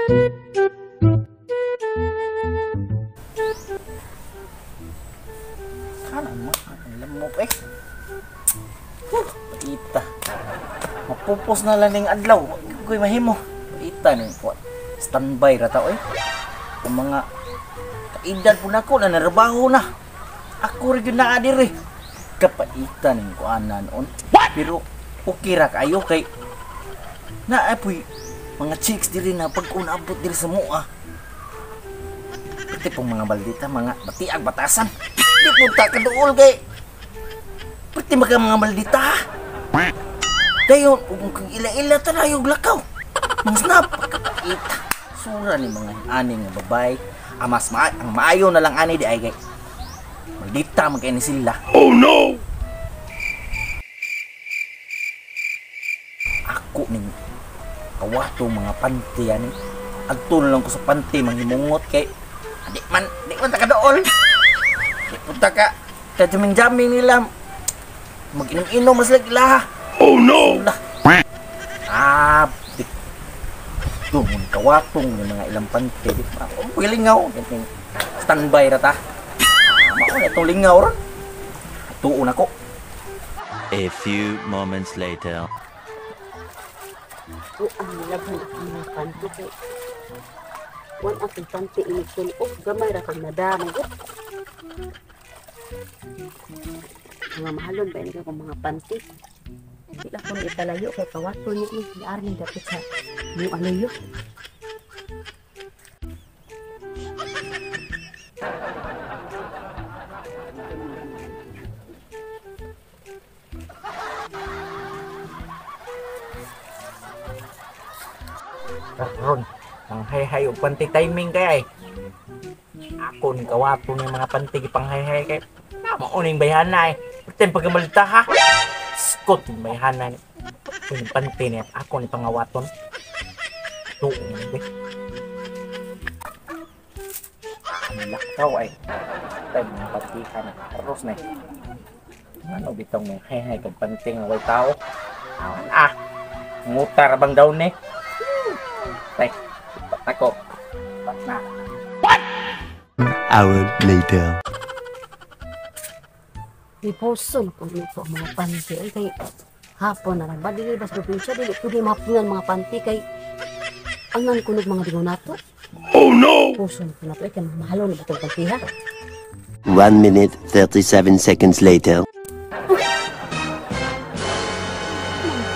Kanan mo, lamok eh. Paita. Mapupos na lang ng adlaw. Kuy mahimo. Paita ni ko. Standby ra ta oy. Ang mga kaedad po nako na narabaho na. Ako rin yun na adiri. Kapaitan ng kuanan on. Pero okay ra kayo kay naapoy mga chicks diri na pag-unabot diri sa mua. Pati pong mga baldita, mga batiag batasan. Di punta ka dool kay pati mga baldita. Dayon, kung ila-ila talayog lakaw. Mga snap, kapaita. Sura ni mga aning nga babay. Ang maayo na lang ani di ay kay maldita magkaya ni sila. Oh no! Ako ning kawato mga panty yan. Agto na lang ko sa panty manghimungot kay di man takadool. Di punta ka kajaming-jaming nila mag-inom-inom mas lagi lah. Oh no! Tumon kawatong ng mga ilang panty. Ako lingaw. Standby ra ta. Mao na itong lingaw ron. Tuon ako. A few moments later. Ang nilabhan ako mga panty kay wan akong panty inisunog gamay ra kang nadamagot. Mga mahalon ba ini akong mga panty? Sila ko italayo kay kawato niyo ni aring dapat sa yung alayo. Karon, ang hay-hay og panty timing kay. Ako ni kawato ng mga panty pang hay-hay kay. Mao ning bayhanay. Pertem pagamalita ha. Skot ning bayhanay. Yung panty niya ako ni pangawaton. Tuon ni. Lakaw ay. Tay mga panty kana. Karos na. Ano bitong may hay-hay kag panty nga way tao. Awan ngutar bang daw ni. Tay, ako. Na. What? Hour later. Iposon ko nito mga panty ay kay hapon na lang ba dili bas probinsya dili pwede mapunan mga panty kay angan kunog mga dingo nato. Oh no! Iposon ko na to kay mahalo na batong panty ha. 1 minute 37 seconds later.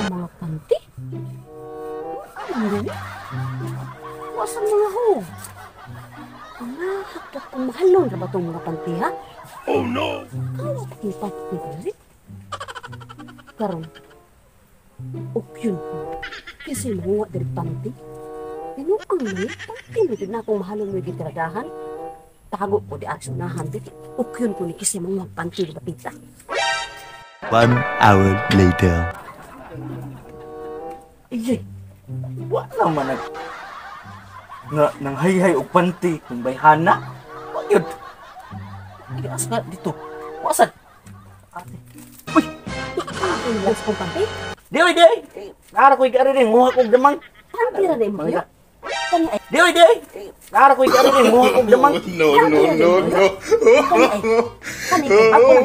Mga panty? Ano din? Wasan mga ho? Nakakak kung mahalon na ba itong mga panty ha? Oh no! Kawat yung panty dali? Karon, opyun ko. Kasi mahuwa dari panty. Tinukang na yun, panty mo din na akong mahalon mo yung gitradahan. Tago ko di aksunahan. Opyun ko ni kasi mga panty na pita. 1 hour later. Iyay, wala man nang hay-hay og panty kung bayhana. Wag yun. Hindi ka dito. Wasan? Ate. Uy! Ang last kong panty? Di! Nara ko'y gari rin. Muha kong damang. Panty na rin mo yun? Di! Nara ko'y gari rin. Muha kong damang. No. Kani ako lang